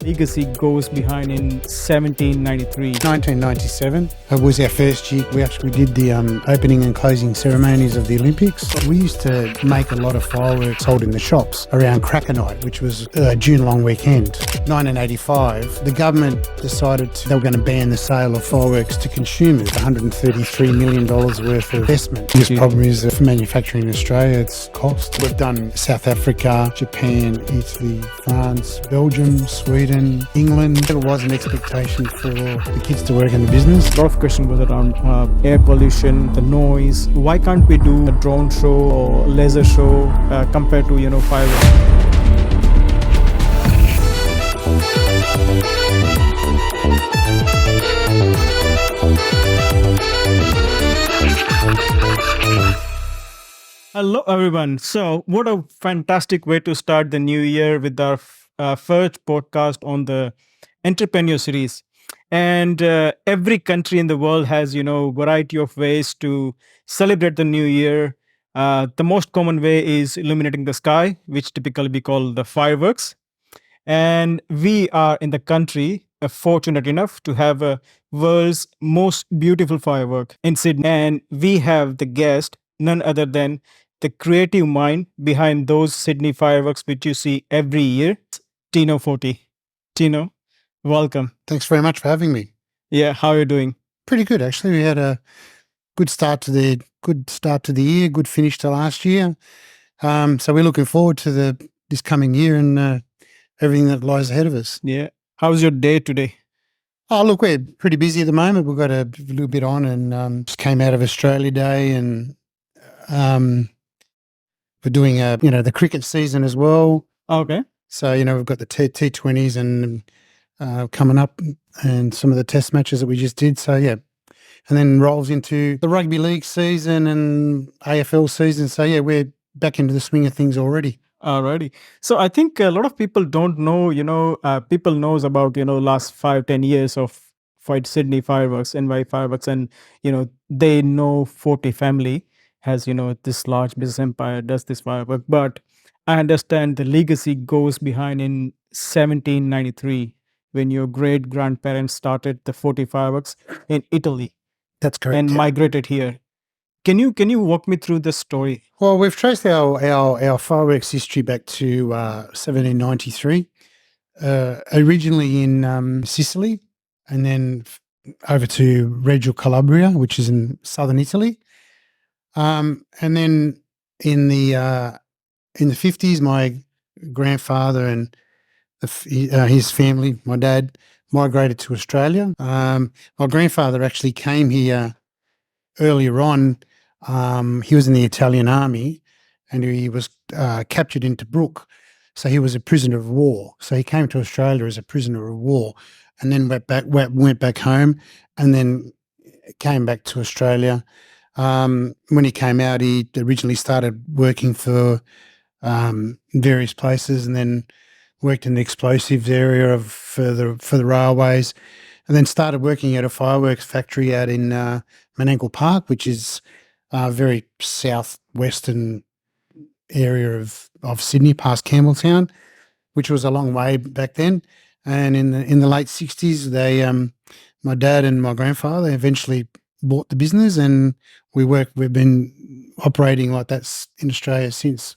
legacy goes behind in 1793. 1997 was our first year. We actually did the opening and closing ceremonies of the Olympics. We used to make a lot of fireworks sold in the shops around Cracker Night, which was June long weekend. 1985, the government decided they were going to ban the sale of fireworks to consumers. $133 million worth of investment. The biggest problem is for manufacturing in Australia, it's cost. We've done South Africa, Japan, Italy, France, Belgium, Sweden, England. There was an expectation for the kids to work in the business. A lot of questions was around air pollution, the noise. Why can't we do a drone show or laser show compared to, fireworks? Hello, everyone. So, what a fantastic way to start the new year with our first podcast on the entrepreneur series. And every country in the world has, variety of ways to celebrate the new year. The most common way is illuminating the sky, which typically we call the fireworks. And we are in the country fortunate enough to have a world's most beautiful firework in Sydney. And we have the guest, none other than the creative mind behind those Sydney fireworks, which you see every year, Tino Foti. Tino, welcome. Thanks very much for having me. Yeah, how are you doing? Pretty good, actually. We had a good start to the year, good finish to last year. So we're looking forward to this coming year and everything that lies ahead of us. Yeah. How's your day today? Oh, look, we're pretty busy at the moment. We've got a little bit on and just came out of Australia Day and we're doing the cricket season as well. Okay. So, we've got the T20s and coming up and some of the test matches that we just did. So, yeah. And then rolls into the rugby league season and AFL season. So, yeah, we're back into the swing of things already. Alrighty. So I think a lot of people don't know, people knows about, last 5-10 years of Sydney fireworks, NYE fireworks. And, they know Forte family has, this large business empire, does this firework. But I understand the legacy goes behind in 1793 when your great grandparents started the Forte fireworks in Italy. That's correct. And migrated here. Can you walk me through the story? Well, we've traced our fireworks history back to 1793, originally in Sicily, and then over to Reggio Calabria, which is in southern Italy, and then in the 50s, my grandfather and his family, my dad, migrated to Australia. My grandfather actually came here earlier on. He was in the Italian army and he was captured in Tobruk. So he was a prisoner of war. So he came to Australia as a prisoner of war and then went back home and then came back to Australia. When he came out, he originally started working for various places and then worked in the explosives area for the railways and then started working at a fireworks factory out in Menangle Park, which is very southwestern area of Sydney, past Campbelltown, which was a long way back then. And in the late 60s, they my dad and my grandfather eventually bought the business, and we've been operating like that in Australia since.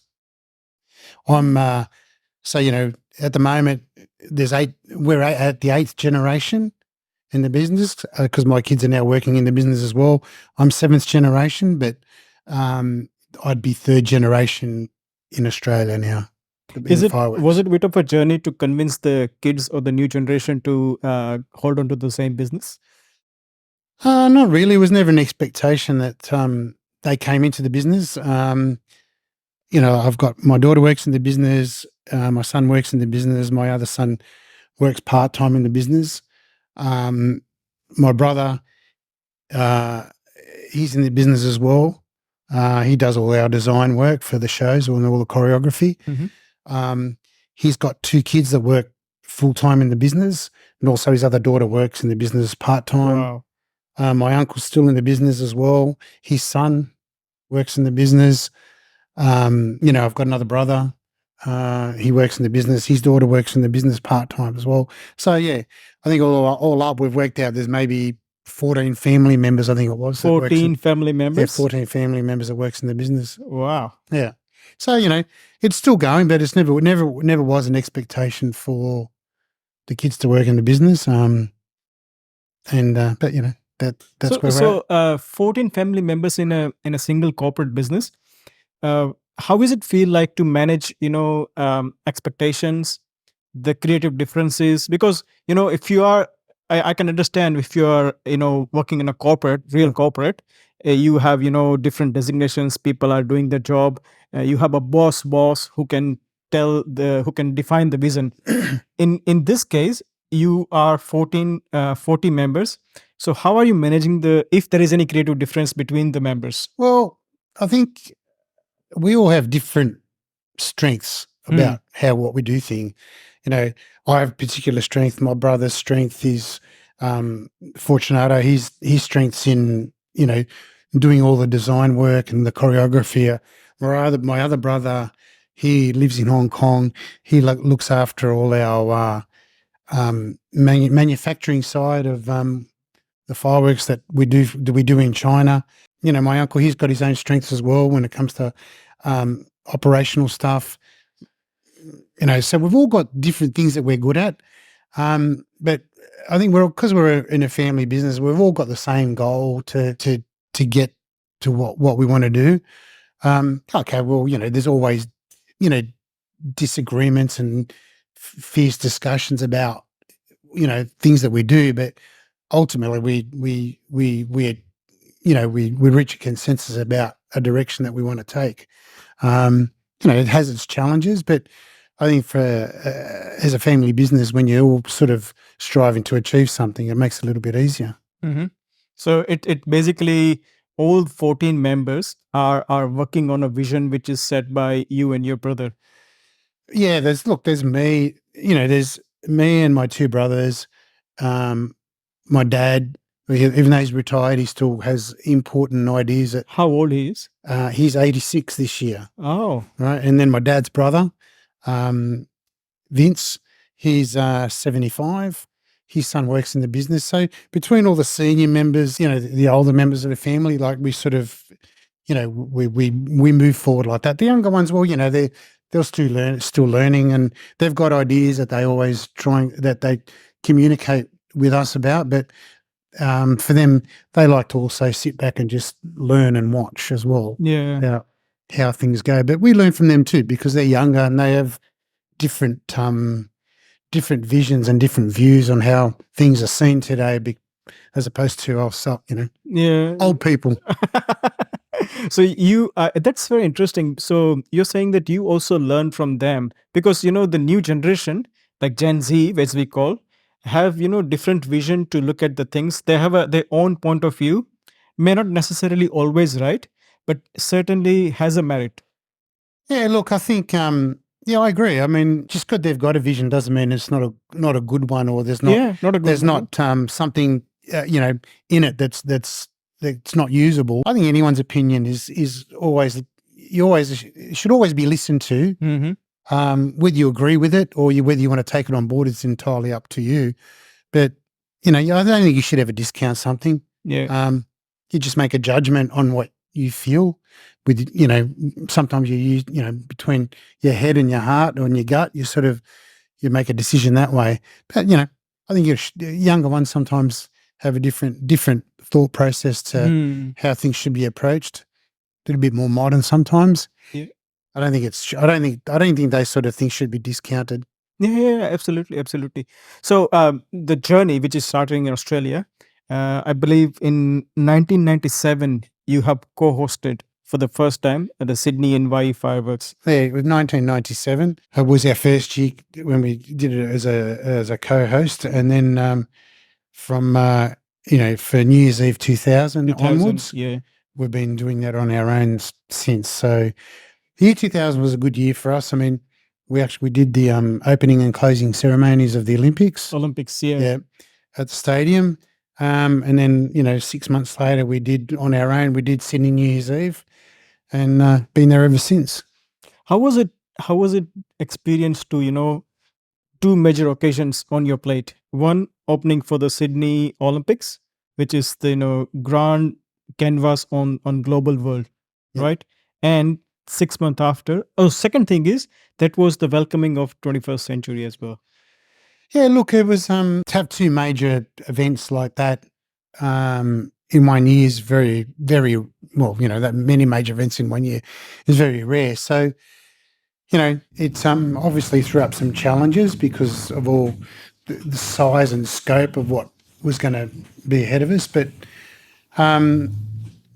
I'm at the moment we're at the 8th generation in the business because my kids are now working in the business as well. I'm 7th generation, but I'd be 3rd generation in Australia now. Was it a bit of a journey to convince the kids or the new generation to hold on to the same business? Not really. It was never an expectation that they came into the business. I've got my daughter works in the business. My son works in the business. My other son works part-time in the business. My brother, he's in the business as well. He does all our design work for the shows and all the choreography. Mm-hmm. He's got 2 kids that work full-time in the business, and also his other daughter works in the business part-time. Wow. My uncle's still in the business as well. His son works in the business. I've got another brother He works in the business. His daughter works in the business part-time as well. So, yeah, I think all up, we've worked out there's maybe 14 family members, I think it was. 14 family members? 14 family members that works in the business. Wow. Yeah. So, it's still going, but it's never was an expectation for the kids to work in the business. But, that's where we're at. 14 family members in a single corporate business. How does it feel like to manage, expectations, the creative differences? Because, if you are, I can understand if you are, working in a real corporate, you have, different designations. People are doing their job. You have a boss who can who can define the vision. In this case, you are 40 members. So how are you managing if there is any creative difference between the members? Well, I think we all have different strengths about what we do things. I have particular strength. My brother's strength is Fortunato. His strength's in, doing all the design work and the choreography. My other brother, he lives in Hong Kong. He looks after all our manufacturing side of the fireworks that we do in China. My uncle, he's got his own strengths as well when it comes to operational stuff. So we've all got different things that we're good at. But I think because we're in a family business, we've all got the same goal to get to what we want to do. Okay, well, there's always, disagreements and fierce discussions about, things that we do, but ultimately we reach a consensus about a direction that we want to take. It has its challenges, but I think for as a family business, when you're all sort of striving to achieve something, it makes it a little bit easier. Mm-hmm. So it basically all 14 members are working on a vision which is set by you and your brother. Yeah, there's me. There's me and my two brothers. My dad, even though he's retired, he still has important ideas. How old he is? He's 86 this year. Oh, right. And then my dad's brother, Vince, he's 75. His son works in the business. So between all the senior members, the older members of the family, like we sort of, we move forward like that. The younger ones, well, they're still learning, and they've got ideas that they communicate with us about. But for them, they like to also sit back and just learn and watch as well. Yeah, about how things go. But we learn from them too, because they're younger and they have different visions and different views on how things are seen today, as opposed to old people. So you that's very interesting. So you're saying that you also learn from them, because the new generation, like Gen Z, as we call, have different vision to look at the things. They have their own point of view, may not necessarily always right, but certainly has a merit. Yeah, look, I think I agree. I mean, just because they've got a vision doesn't mean it's not a good one, or there's not not a good one. Something in it that's not usable. I think anyone's opinion is always should always be listened to. Mm-hmm. Whether you agree with it or whether you want to take it on board, it's entirely up to you. But I don't think you should ever discount something. Yeah. You just make a judgment on what you feel. With sometimes you use between your head and your heart or in your gut, you make a decision that way. But I think younger ones sometimes have a different thought process to how things should be approached. A little bit more modern sometimes. Yeah. I don't think those sort of things should be discounted. Yeah, absolutely. So the journey, which is starting in Australia, I believe in 1997, you have co-hosted for the first time at the Sydney NYE Fireworks. Yeah, it was 1997. It was our first year when we did it as a co-host, and then from for New Year's Eve 2000 onwards, yeah, we've been doing that on our own since. So the year 2000 was a good year for us. I mean, we did the opening and closing ceremonies of the Olympics. Yeah, at the stadium. And then 6 months later, we did on our own. We did Sydney New Year's Eve, and been there ever since. How how was it experience to, two major occasions on your plate? One, opening for the Sydney Olympics, which is the grand canvas on global world, Yep. right? And 6 months after, second thing is that was the welcoming of 21st century as well. Yeah, look, it was to have two major events like that in 1 year is very, very well. That many major events in 1 year is very rare. So, it's obviously threw up some challenges because of all the size and scope of what was going to be ahead of us. But when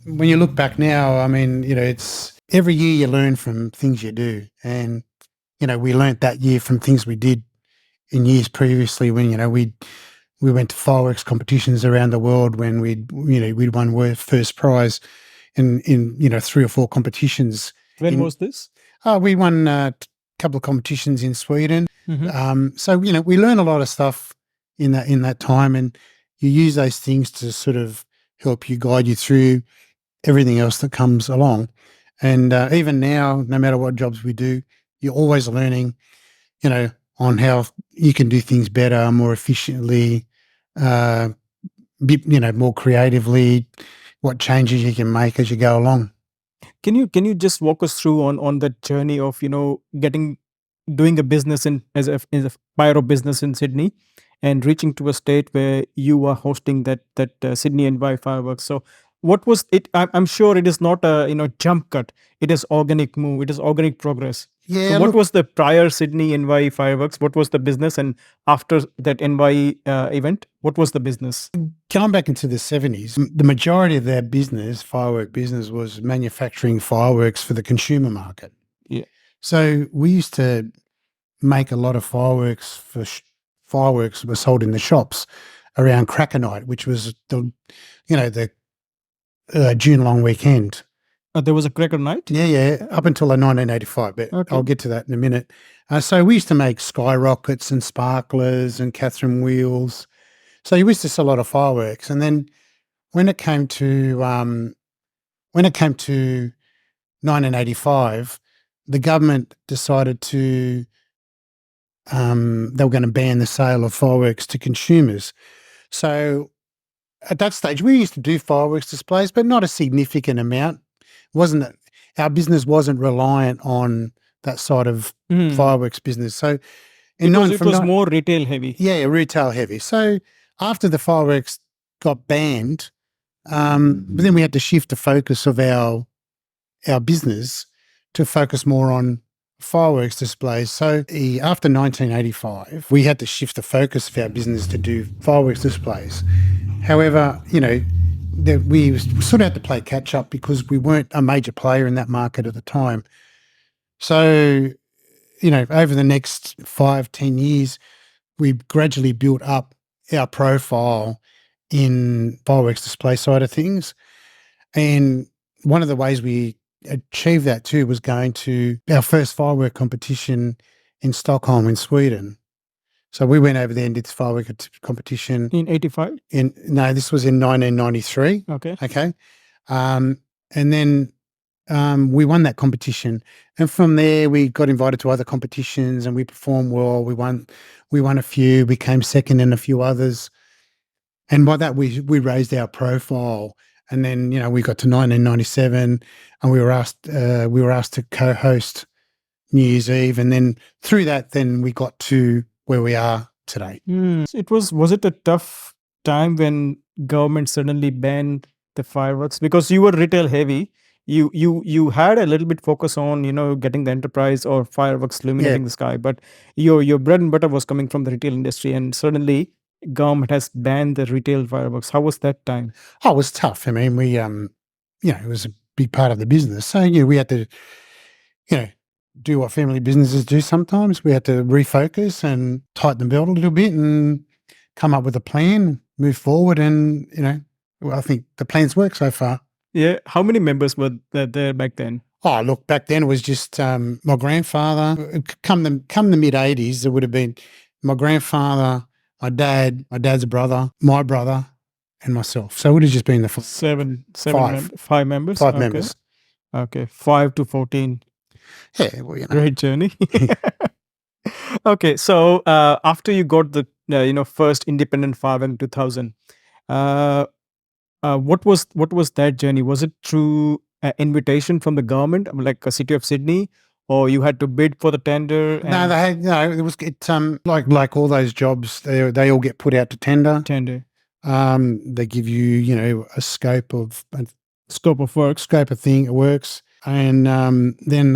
you look back now, I mean, it's every year you learn from things you do, and we learnt that year from things we did in years previously when we went to fireworks competitions around the world when we'd won first prize in 3 or 4 competitions. When was this? We won a couple of competitions in Sweden. Mhm. So we learn a lot of stuff in that time, and you use those things to sort of help you guide you through everything else that comes along. And even now, no matter what jobs we do, you're always learning, on how you can do things better, more efficiently, more creatively, what changes you can make as you go along. Can you just walk us through on that journey of doing a business in a Pyro business in Sydney, and reaching to a state where you are hosting that Sydney NY fireworks? So what was it? I'm sure it is not a jump cut. It is organic move. It is organic progress. Yeah, So what look, was the prior Sydney NY fireworks? What was the business, and after that NY event, what was the business? going back into the 70s, the majority of their business, firework business, was manufacturing fireworks for the consumer market. Yeah. So we used to make a lot of fireworks for fireworks were sold in the shops around Cracker Night, which was the June long weekend. There was a cracker night. Yeah, up until 1985, but Okay. I'll get to that in a minute. So we used to make skyrockets and sparklers and Catherine wheels. So we used to sell a lot of fireworks, and then when it came to 1985, the government decided to they were going to ban the sale of fireworks to consumers. So at that stage, we used to do fireworks displays, but not a significant amount. Our business wasn't reliant on that side of fireworks business. So It was more retail heavy. Yeah, retail heavy. So after the fireworks got banned, but then we had to shift the focus of our business to focus more on fireworks displays. So after 1985, we had to shift the focus of our business to do fireworks displays. However, we sort of had to play catch up because we weren't a major player in that market at the time. So, over the next 5-10 years, we've gradually built up our profile in fireworks display side of things. And one of the ways we achieved that too was going to our first firework competition in Stockholm in Sweden. So we went over there and did the firework competition. In 85? No, this was in 1993. Okay. And then we won that competition. And from there, we got invited to other competitions and we performed well. We won a few, we came second in a few others. And by that, we raised our profile. And then, we got to 1997 and we were asked to co-host New Year's Eve. And then through that, then we got to where we are today. Was it a tough time when government suddenly banned the fireworks? Because you were retail heavy. You had a little bit focus on, getting the enterprise or fireworks illuminating the sky, but your bread and butter was coming from the retail industry, and suddenly government has banned the retail fireworks. How was that time? Oh, it was tough. I mean, we it was a big part of the business. So, we had to, do what family businesses do sometimes. We had to refocus and tighten the belt a little bit and come up with a plan, move forward. And, I think the plan's worked so far. Yeah. How many members were there back then? Oh, look, back then it was just my grandfather. Come the mid-'80s, there would have been my grandfather, my dad, my dad's brother, my brother, and myself. So it would have just been the five members. Five Okay. members. Okay, 5 to 14. Yeah, well, Great journey. Okay, so after you got the first independent firework in 2000, uh, what was that journey? Was it through invitation from the government, like a city of Sydney, or you had to bid for the tender No, and they had no. It was like all those jobs. They all get put out to tender. tender They give you a scope of scope of works? thing. It works, and then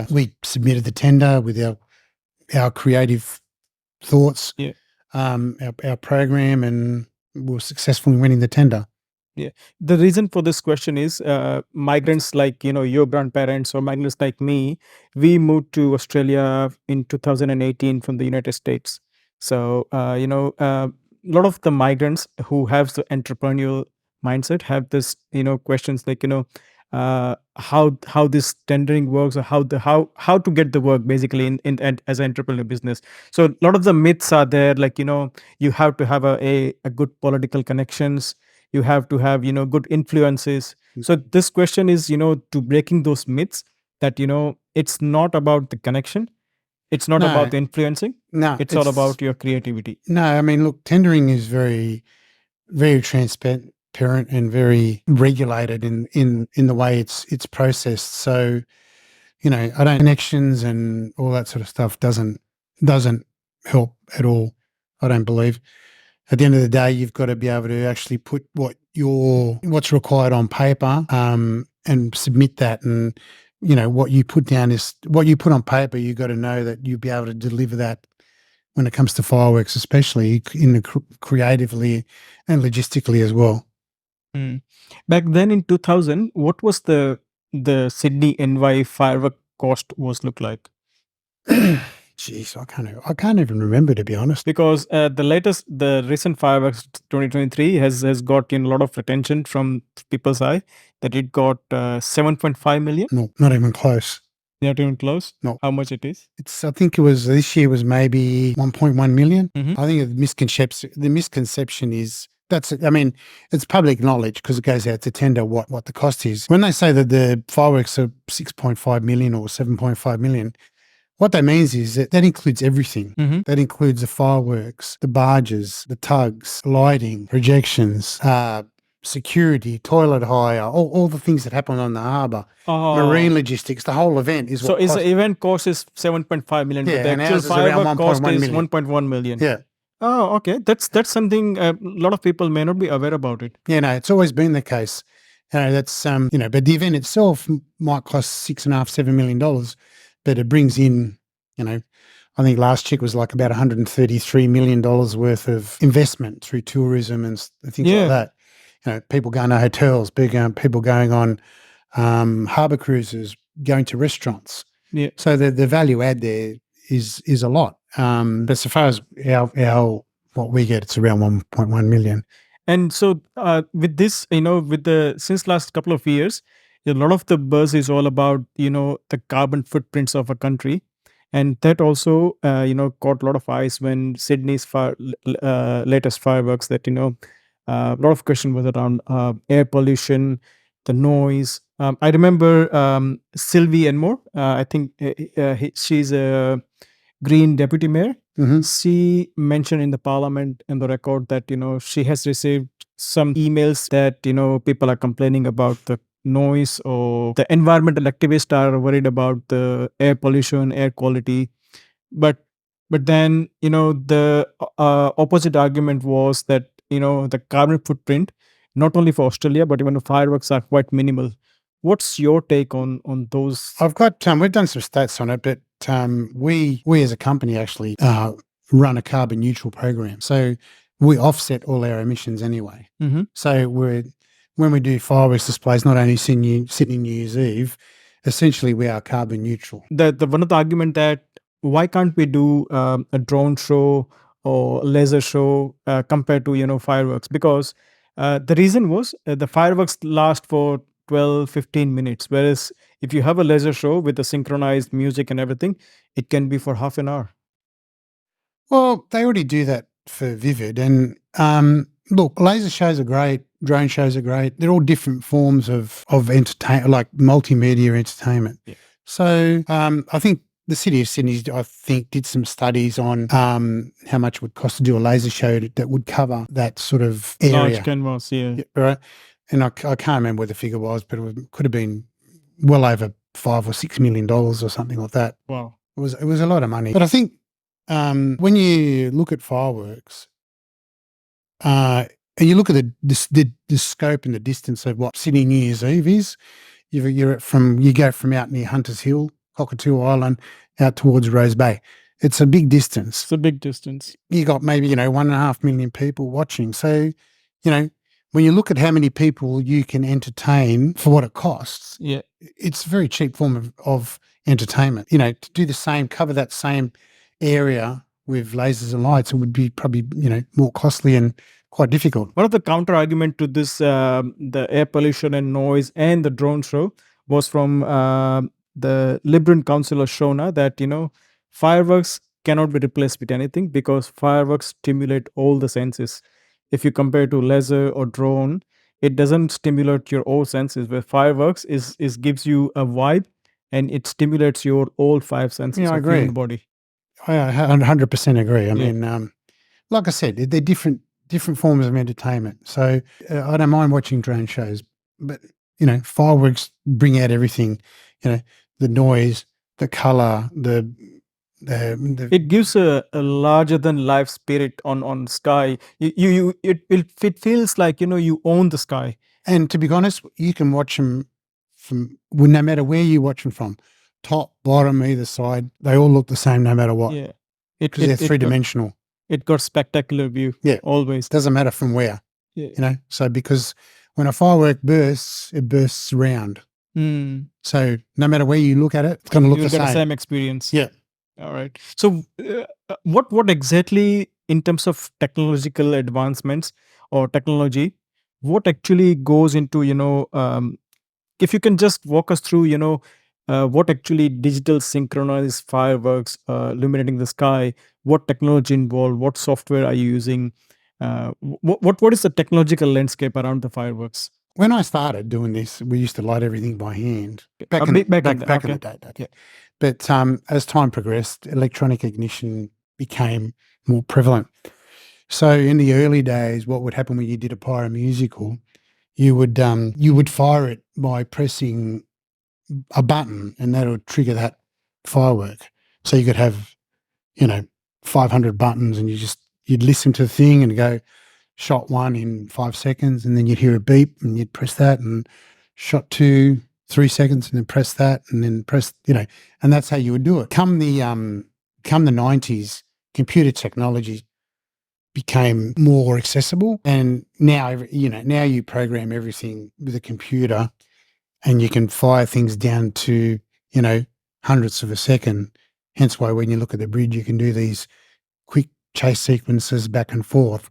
we submitted the tender with our creative thoughts, Yeah. our program, and we were successful in winning the tender. Yeah. The reason for this question is migrants like your grandparents or migrants like me, we moved to Australia in 2018 from the United States. So a lot of the migrants who have the entrepreneurial mindset have this questions like how this tendering works, or how to get the work basically in and as an entrepreneur business. So a lot of the myths are there, like you have to have a good political connections, you have to have good influences. So this question is to breaking those myths that it's not about the connection, it's not about No, the influencing, no, it's all about your creativity. no. I mean, look, tendering is very, very transparent and very regulated in the way it's processed. So, I don't connections and all that sort of stuff doesn't help at all. I don't believe. At the end of the day, you've got to be able to actually put what's required on paper, and submit that. And what you put down is what you put on paper. You've got to know that you'll be able to deliver that when it comes to fireworks, especially in the creatively and logistically as well. Mm. Back then in 2000, what was the Sydney NYE firework cost was look like? Jeez, I can't even remember, to be honest. Because the recent fireworks 2023 has got a lot of attention from people's eye, that it got 7.5 million. No, not even close. Not even close. No. How much it is? I think it was this year was maybe 1.1 million. Mhm. I think the misconception is it's public knowledge because it goes out to tender what the cost is. When they say that the fireworks are 6.5 million or 7.5 million, what that means is that includes everything. Mhm. That includes the fireworks, the barges, the tugs, lighting, projections, security, toilet hire, all the things that happen on the harbour, marine logistics, the whole event is So what is costs. the event cost is 7.5 million, Yeah, but the and actual ours is around firework cost 1.1 is million. 1.1 million. Yeah. Oh, okay. That's something a lot of people may not be aware about it. Yeah, no, it's always been the case. That's but the event itself might cost $6.5–7 million, but it brings in, I think last check was like about $133 million worth of investment through tourism and things Yeah. like that. People going to hotels, people going on harbour cruises, going to restaurants. Yeah. So the value add there is a lot. But so far as our what we get, it's around 1.1 million. And so with this, with the since last couple of years, a lot of the buzz is all about the carbon footprints of a country, and that also caught a lot of eyes when Sydney's latest fireworks. That a lot of question was around air pollution, the noise. I remember Sylvie Enmore. I think she's a Green deputy mayor. Mhm. She mentioned in the parliament in the record that she has received some emails that people are complaining about the noise, or the environmental activists are worried about the air pollution, air quality. But then the opposite argument was that the carbon footprint, not only for Australia but even the fireworks, are quite minimal. What's your take on those? I've got we've done some stats on it, but we as a company actually run a carbon neutral program. So we offset all our emissions anyway. Mhm. So when we do fireworks displays, not only Sydney New Year's Eve, essentially we are carbon neutral. The one of the argument that why can't we do a drone show or laser show compared to fireworks, because the reason was the fireworks last for 12-15 minutes, whereas if you have a laser show with the synchronized music and everything, it can be for half an hour. Well, they already do that for Vivid, and look, laser shows are great, drone shows are great. They're all different forms of entertainment, like multimedia entertainment. Yeah. So I think the city of Sydney, I think, did some studies on how much it would cost to do a laser show that would cover that sort of area. Large canvas, yeah. Yeah, right. And I can't remember what the figure was, but could have been well over $5 or $6 million or something like that. Wow. It was a lot of money. But I think when you look at fireworks, and you look at the scope and the distance of what Sydney New Year's Eve is, you go from out near Hunters Hill, Cockatoo Island, out towards Rose Bay. It's a big distance. It's a big distance. You got maybe 1.5 million people watching. So, when you look at how many people you can entertain for what it costs, yeah, it's a very cheap form of entertainment. To do the same, cover that same area with lasers and lights, it would be probably more costly and quite difficult. One of the counter argument to this, the air pollution and noise and the drone show was from the Liberal councillor Shona that fireworks cannot be replaced with anything because fireworks stimulate all the senses. If you compare to laser or drone, it doesn't stimulate your all senses. Where fireworks is gives you a vibe and it stimulates your all five senses I of agree. human body. I 100% agree. I mean, like I said, they're different forms of entertainment. So I don't mind watching drone shows, but fireworks bring out everything. The noise, the color, the it gives a larger than life spirit on sky. It feels like you own the sky. And to be honest, you can watch them no matter where you watch them from, top, bottom, either side. They all look the same no matter what. Yeah, because they're three-dimensional. It got spectacular view. Yeah, always. Doesn't matter from where. Yeah. So because when a firework bursts, it bursts round. So no matter where you look at it, it's going to look the same. You'll get the same experience. Yeah. All right. So what exactly in terms of technological advancements or technology, what actually goes into, if you can just walk us through, what actually digital synchronized fireworks illuminating the sky, what technology involved, what software are you using? What is the technological landscape around the fireworks? When I started doing this, we used to light everything by hand. Back in the day. Yeah. But as time progressed, electronic ignition became more prevalent. So in the early days, what would happen when you did a pyro musical, you would fire it by pressing a button, and that would trigger that firework. So you could have, 500 buttons, and you'd listen to the thing and go, shot 1 in 5 seconds, and then you'd hear a beep and you'd press that, and shot 2, 3 seconds, and then press that, and then press, and that's how you would do it. Come the 90s, computer technology became more accessible, and now now you program everything with a computer, and you can fire things down to hundredths of a second. Hence why when you look at the bridge, you can do these quick chase sequences back and forth.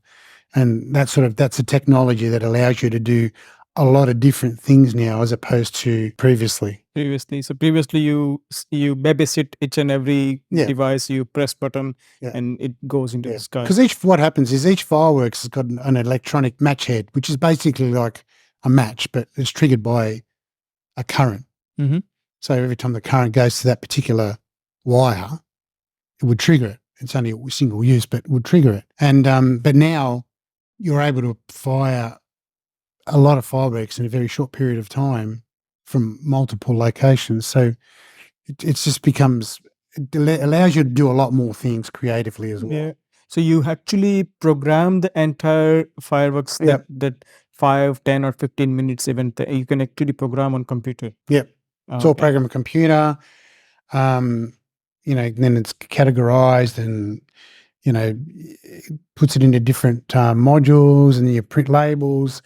And that's a technology that allows you to do a lot of different things now as opposed to previously. So previously you babysit each and every device, you press button and it goes into the sky. Because what happens is each fireworks has got an electronic match head, which is basically like a match, but it's triggered by a current. Mm-hmm. So every time the current goes to that particular wire, it would trigger it. It's only a single use, but it would trigger it. And but now you're able to fire a lot of fireworks in a very short period of time from multiple locations. So it just becomes, it allows you to do a lot more things creatively as well. Yeah. So you actually program the entire fireworks that 5, 10 or 15 minutes event. You can actually program on computer. Yep. It's all programmed on computer. Then it's categorized and, puts it into different modules, and then you print labels.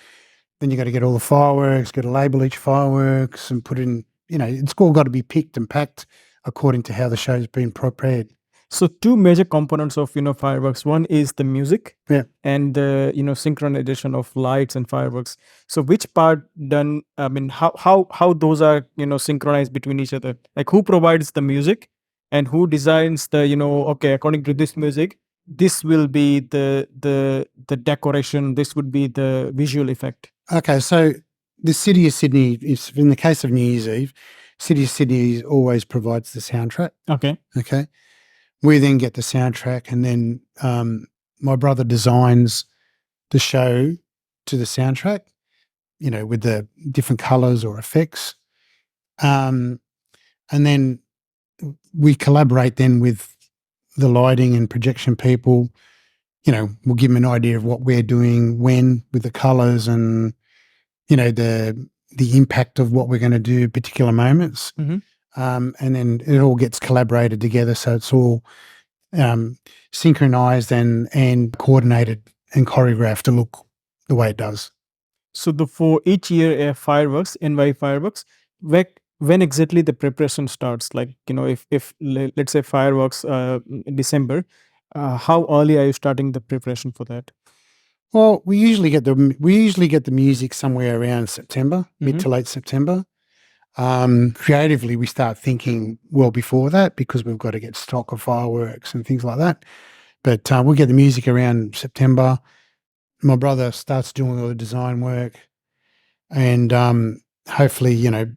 Then you got to get all the fireworks, got to label each fireworks and put in, it's all got to be picked and packed according to how the show's been prepared. So 2 major components of, fireworks. One is the music and the, synchronization of lights and fireworks. So which part done, how those are, synchronized between each other? Like who provides the music and who designs the, according to this music, this will be the decoration, this would be the visual effect. Okay, so the city of Sydney, in the case of New Year's Eve, City City always provides the soundtrack. Okay. Okay. We then get the soundtrack, and then my brother designs the show to the soundtrack, with the different colors or effects. And then we collaborate then with the lighting and projection people. We'll give them an idea of what we're doing when with the colors and, the impact of what we're going to do at particular moments. Mm-hmm. And then it all gets collaborated together. So it's all synchronized and coordinated and choreographed to look the way it does. So for each year fireworks, NYE fireworks, when exactly the preparation starts? Like, if let's say fireworks in December, how early are you starting the preparation for that? Well, we usually get the music somewhere around September, mid to late September. Creatively, we start thinking well before that because we've got to get stock of fireworks and things like that. But we'll get the music around September. My brother starts doing all the design work, and hopefully,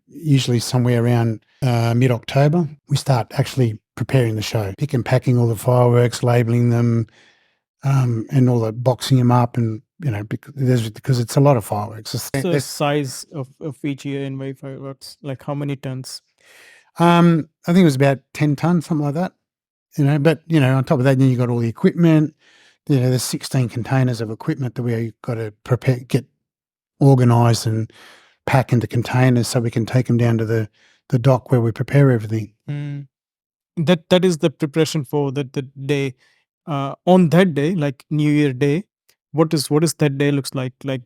usually somewhere around mid-October, we start actually preparing the show, pick and packing all the fireworks, labeling them, and all the boxing them up, and because it's a lot of fireworks. What's the size of each year NYE fireworks? Like how many tons? I think it was about 10 tons, something like that. But on top of that, then you got all the equipment. There's 16 containers of equipment that we got to prepare, get organised and pack into containers so we can take them down to the dock where we prepare everything. That is the preparation for the day. On that day, like New Year Day, what is that day looks like? Like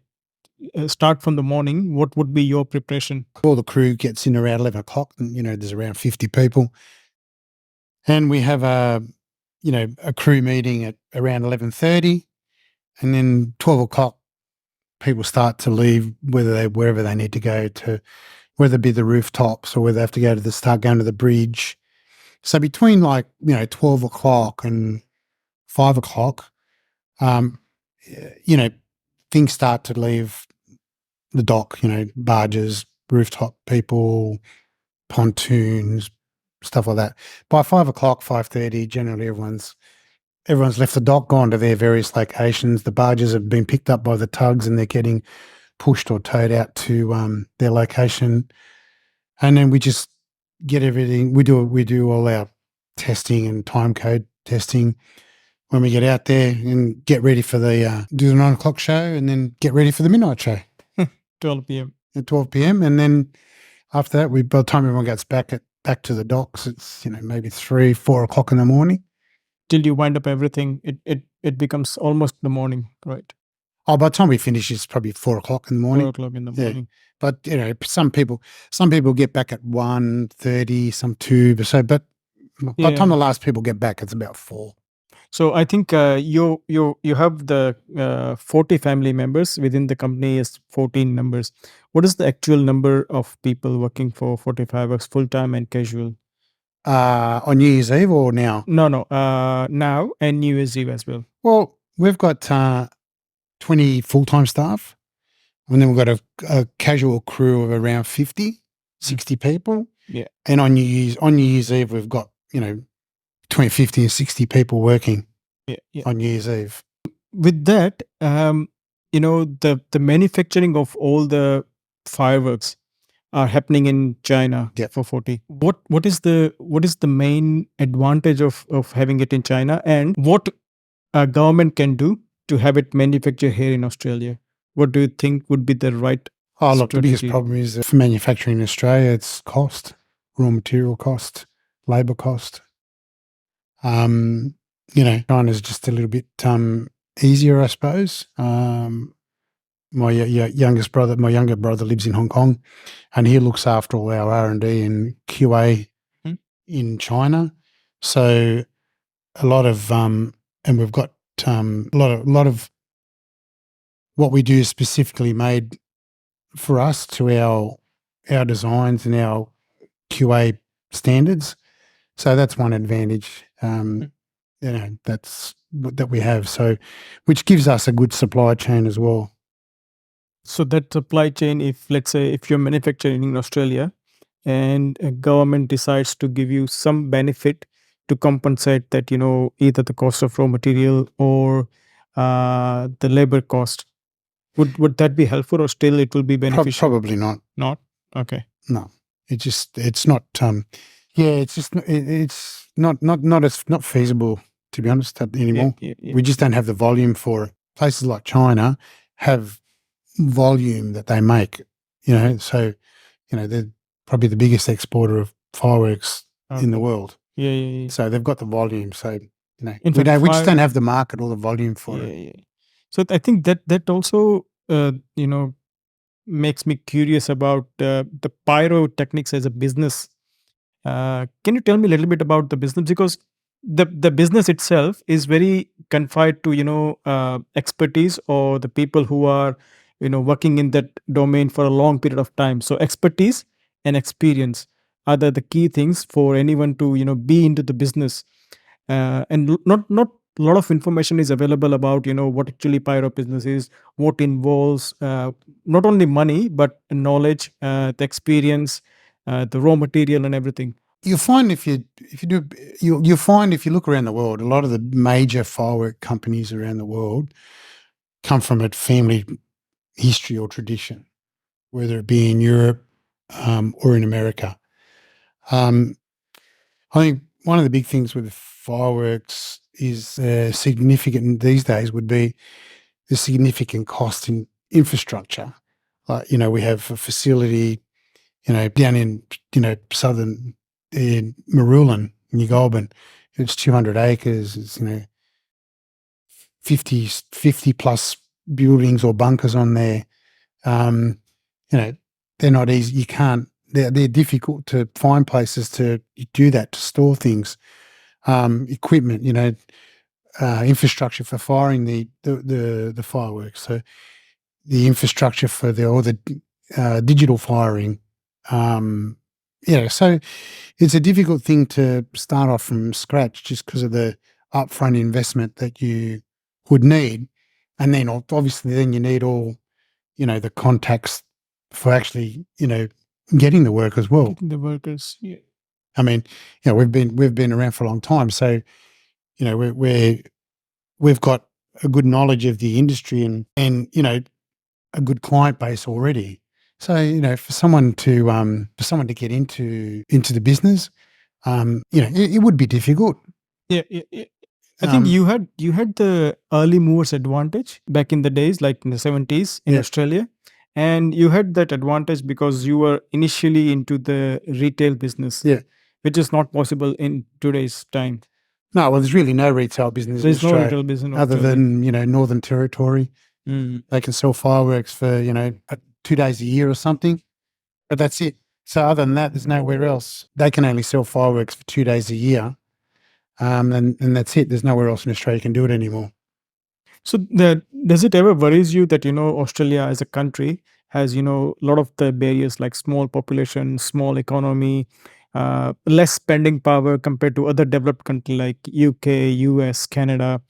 start from the morning. What would be your preparation? All the crew gets in around 11 o'clock, and there's around 50 people, and we have a crew meeting at around 11:30, and then 12 o'clock people start to leave, wherever they need to go to, whether it be the rooftops or whether they have to start going to the bridge. So between 12 o'clock and 5 o'clock, things start to leave the dock, barges, rooftop people, pontoons, stuff like that. By 5 o'clock, 5:30, generally everyone's left the dock, gone to their various locations. The barges have been picked up by the tugs and they're getting pushed or towed out to their location. And then we just get everything. We do all our testing and time code testing when we get out there and get ready for do the 9 o'clock show and then get ready for the midnight show. 12 p.m. At 12 p.m. And then after that, by the time everyone gets back to the docks, it's maybe 3, 4 o'clock in the morning. Till you wind up everything, it becomes almost the morning, right? Oh, by the time we finish, it's probably 4 o'clock in the morning. 4 o'clock in the morning. But some people get back at 1:30, some 2. So, but by the time the last people get back, it's about 4. So I think you have the 40 family members within the company is 14 members. What is the actual number of people working for 40 Fireworks, full time and casual? On New Year's Eve or now? No, now and New Year's Eve as well. Well, we've got 20 full-time staff, and then we've got a casual crew of around 50, 60 people. Yeah. And on New Year's Eve, we've got, between 50 and 60 people working on New Year's Eve. With that, the manufacturing of all the fireworks are happening in China for 40. What is the main advantage of having it in China, and what a government can do to have it manufactured here in Australia? What do you think would be the right look, the biggest problem is for manufacturing in Australia, it's cost, raw material cost, labour cost. China's just a little bit easier, I suppose. My younger brother lives in Hong Kong, and he looks after all our R&D and QA in China. So a lot of and we've got a lot of what we do is specifically made for us to our designs and our QA standards. So that's one advantage. That's that we have. So, which gives us a good supply chain as well. So that supply chain, if let's say if you're manufacturing in Australia, and a government decides to give you some benefit to compensate that, either the cost of raw material or the labor cost, would that be helpful, or still it will be beneficial? Probably not. Not? Okay. No, it's not. It's just it's not feasible, to be honest, anymore. Yeah. We just don't have the volume for it. Places like China have volume that they make, so they're probably the biggest exporter of fireworks in the Okay. world. Yeah. So they've got the volume. So In we fact, we just don't have the market or the volume for it. Yeah. So I think that also makes me curious about the pyrotechnics as a business. Can you tell me a little bit about the business, because the business itself is very confined to expertise, or the people who are working in that domain for a long period of time. So expertise and experience are the key things for anyone to be into the business. And not a lot of information is available about what actually pyro business is, what involves not only money but knowledge, the experience, the raw material and everything. You'll find if you do you'll find if you look around the world, a lot of the major firework companies around the world come from a family history or tradition, whether it be in Europe or in America. I think one of the big things with fireworks is significant these days would be the significant cost in infrastructure. Like, we have a facility, down in, southern in Marulan, New Goulburn. It's 200 acres. It's, 50 plus buildings or bunkers on there. They're not easy. You can't, they're difficult to find places to do that, to store things, equipment, infrastructure for firing the fireworks. So the infrastructure for all the digital firing. So it's a difficult thing to start off from scratch just because of the upfront investment that you would need. And then obviously then you need all, the contacts for actually, getting the work as well. Getting the workers, yeah. I mean, we've been around for a long time. So, we've got a good knowledge of the industry and a good client base already. So, for someone to get into the business, it would be difficult. Yeah. I think you had the early movers advantage back in the days, like in the 70s in Australia, and you had that advantage because you were initially into the retail business, which is not possible in today's time. No, well, there's really no retail business. There's no retail business in other Australia. than Northern Territory. They can sell fireworks for 2 days a year or something, but that's it. So other than that, there's nowhere else. They can only sell fireworks for 2 days a year. And that's it. There's nowhere else in Australia you can do it anymore. So does it ever worries you that Australia as a country has a lot of the barriers, like small population, small economy, less spending power compared to other developed countries like UK, US, Canada.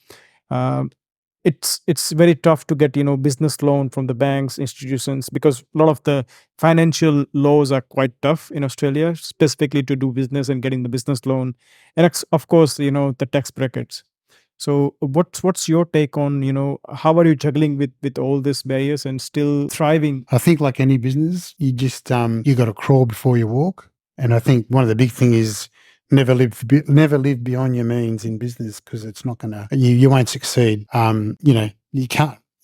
It's very tough to get business loan from the banks, institutions, because a lot of the financial laws are quite tough in Australia, specifically to do business and getting the business loan, and of course the tax brackets. So what's your take on how are you juggling with all these barriers and still thriving? I think like any business, you just you got to crawl before you walk, and I think one of the big thing is never live beyond your means in business, because it's not gonna you won't succeed.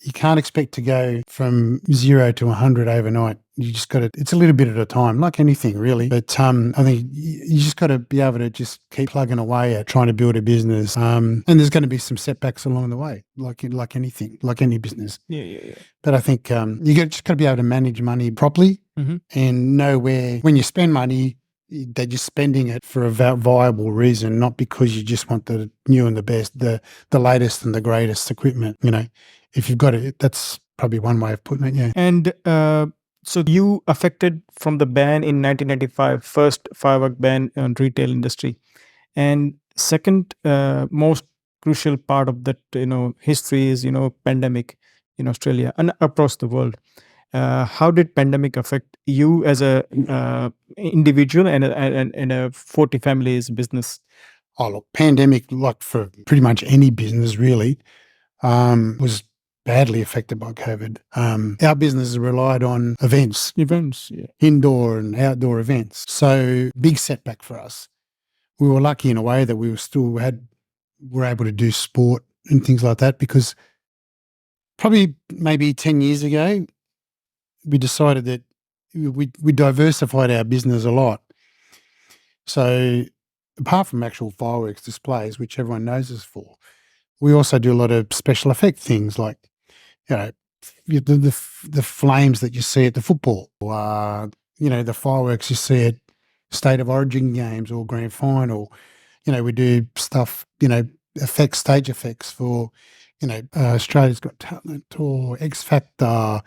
You can't expect to go from 0 to 100 overnight. You just got to. It's a little bit at a time, like anything, really. But I think you just got to be able to just keep plugging away at trying to build a business. And there's going to be some setbacks along the way, like anything, like any business. Yeah. But I think just got to be able to manage money properly and know when you spend money, they're just spending it for a viable reason, not because you just want the new and the best, the latest and the greatest equipment. If you've got it, that's probably one way of putting it. Yeah. And so you affected from the ban in 1995, first firework ban on retail industry, and second most crucial part of that history is pandemic in Australia and across the world. how did pandemic affect you as a individual and a 40 families business? Oh, look, pandemic, like for pretty much any business really, was badly affected by COVID. Our business relied on events, Events, yeah. indoor and outdoor events. So big setback for us. We were lucky in a way that we were able to do sport and things like that, because probably maybe 10 years ago, we decided that we diversified our business a lot. So apart from actual fireworks displays, which everyone knows us for, we also do a lot of special effect things like, you know, the flames that you see at the football, the fireworks you see at State of Origin games or Grand Final. We do stuff, stage effects for, Australia's Got Talent or X Factor,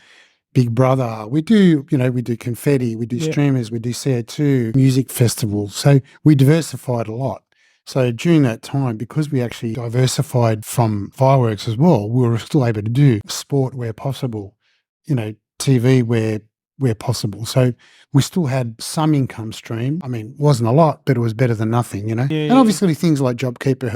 Big Brother. We do confetti, we do streamers, we do CO2, music festivals. So we diversified a lot. So during that time, because we actually diversified from fireworks as well, we were still able to do sport where possible, TV where possible. So we still had some income stream. I mean, it wasn't a lot, but it was better than nothing, And obviously things like JobKeeper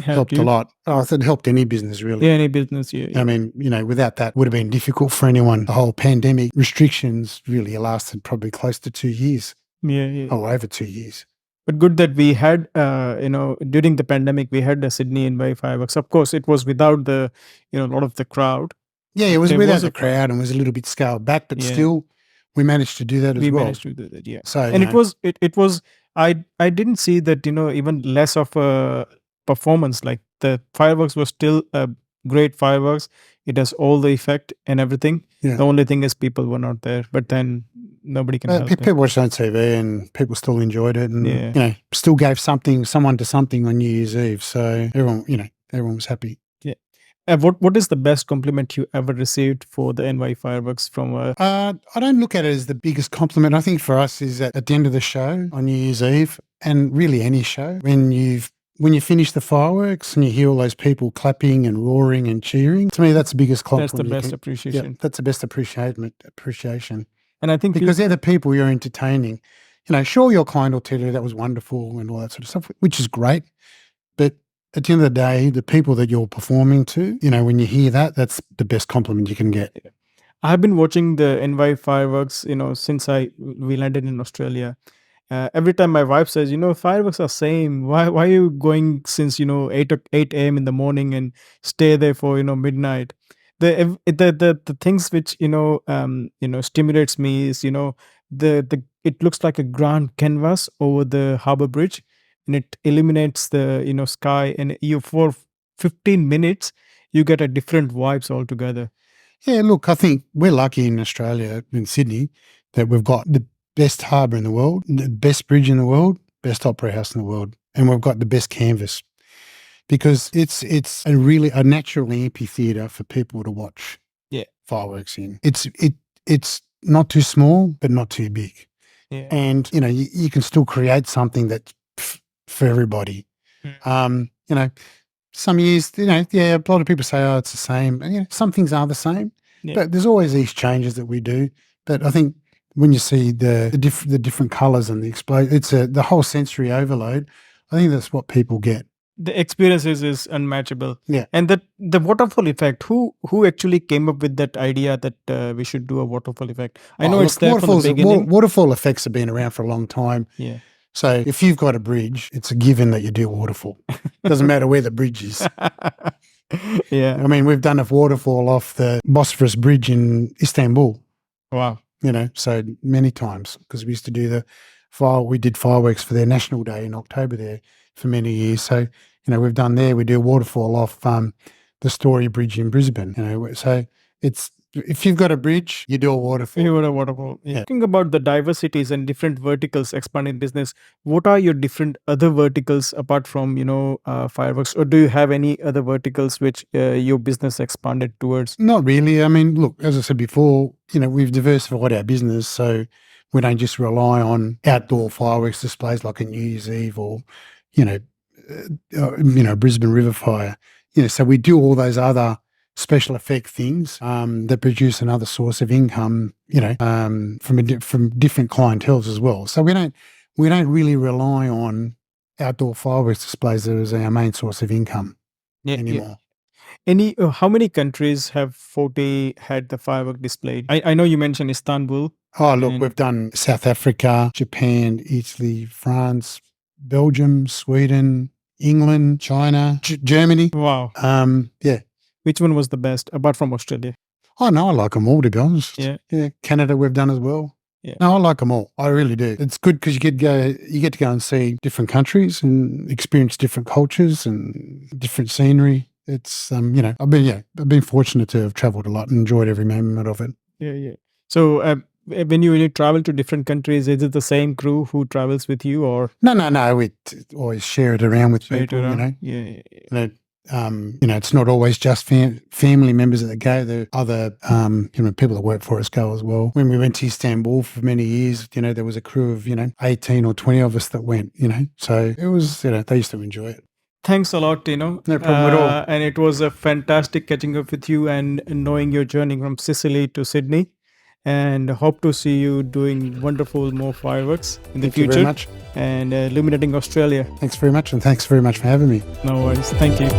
helped a lot. Oh, I said it helped any business really. Yeah, any business, yeah. I mean, without that, would have been difficult for anyone. The whole pandemic restrictions really lasted probably close to 2 years. Yeah. Oh, over 2 years. But good that we had, during the pandemic, we had the Sydney NYE Fireworks. Of course, it was without the, a lot of the crowd. Yeah, it was without the crowd and was a little bit scaled back, but still, we managed to do that as well. We managed to do that, yeah. So, and it was. I didn't see that, even less of a performance. Like the fireworks was still a great fireworks. It has all the effect and everything. Yeah. The only thing is people were not there. But then nobody can help it. People watched on TV and people still enjoyed it, and still gave someone to something on New Year's Eve. So everyone was happy. Yeah. What is the best compliment you ever received for the NYE Fireworks from a... I don't look at it as the biggest compliment. I think for us is at the end of the show on New Year's Eve, and really any show, when you finish the fireworks and you hear all those people clapping and roaring and cheering, to me that's the biggest compliment. That's the best appreciation. Yeah, that's the best appreciation. And I think because they're the people you're entertaining. Sure, your client will tell you that was wonderful and all that sort of stuff, which is great. But at the end of the day, the people that you're performing to, when you hear that, that's the best compliment you can get. I've been watching the NYE Fireworks, since we landed in Australia. Every time my wife says, fireworks are same. Why are you going since 8 a.m. in the morning and stay there for midnight? The things which stimulates me is it looks like a grand canvas over the harbor bridge, and it illuminates the sky, and you for 15 minutes you get a different vibes altogether. Yeah, look, I think we're lucky in Australia, in Sydney, that we've got the best harbour in the world, the best bridge in the world, best opera house in the world, and we've got the best canvas, because it's a natural amphitheatre for people to watch fireworks in. It's not too small, but not too big. Yeah. And, you can still create something that's for everybody. Some years, a lot of people say, oh, it's the same. And, some things are the same, but there's always these changes that we do. But I think when you see the different colours and the explosion, it's the whole sensory overload. I think that's what people get. The experience is unmatchable. Yeah. And the waterfall effect, who actually came up with that idea that we should do a waterfall effect? I know it's there from the beginning. Waterfall effects have been around for a long time. Yeah. So if you've got a bridge, it's a given that you do waterfall. Doesn't matter where the bridge is. Yeah. I mean, we've done a waterfall off the Bosphorus Bridge in Istanbul. Wow. So many times, because we used to do we did fireworks for their National Day in October there for many years. So, we've done there, we do a waterfall off the Story Bridge in Brisbane, so if you've got a bridge, you do a waterfall. You do a waterfall. Yeah. Talking about the diversities and different verticals expanding business, what are your different other verticals apart from, fireworks? Or do you have any other verticals which your business expanded towards? Not really. I mean, look, as I said before, we've diversified our business. So we don't just rely on outdoor fireworks displays like a New Year's Eve or, Brisbane River Fire. So we do all those other special effect things that produce another source of income, from different clienteles as well. So we don't really rely on outdoor fireworks displays as our main source of income anymore. How many countries have Foti had the firework displayed? I know you mentioned Istanbul. Oh, look, we've done South Africa, Japan, Italy, France, Belgium, Sweden, England, China, Germany. Wow. Yeah. Which one was the best, apart from Australia? Oh, no, I like them all, to be honest. Yeah. Canada we've done as well. Yeah. No, I like them all. I really do. It's good because you get to go and see different countries and experience different cultures and different scenery. It's I've been fortunate to have travelled a lot and enjoyed every moment of it. Yeah. So when you travel to different countries, is it the same crew who travels with you, or No. We always share it around with people. Yeah. It's not always just family members that go. There are other people that work for us go as well. When we went to Istanbul for many years, there was a crew of 18 or 20 of us that went. So it was they used to enjoy it. Thanks a lot, Tino. No problem at all. And it was a fantastic catching up with you and knowing your journey from Sicily to Sydney. And hope to see you doing wonderful more fireworks in the future. Thank you very much. And illuminating Australia. Thanks very much, and thanks very much for having me. No worries. Thank you.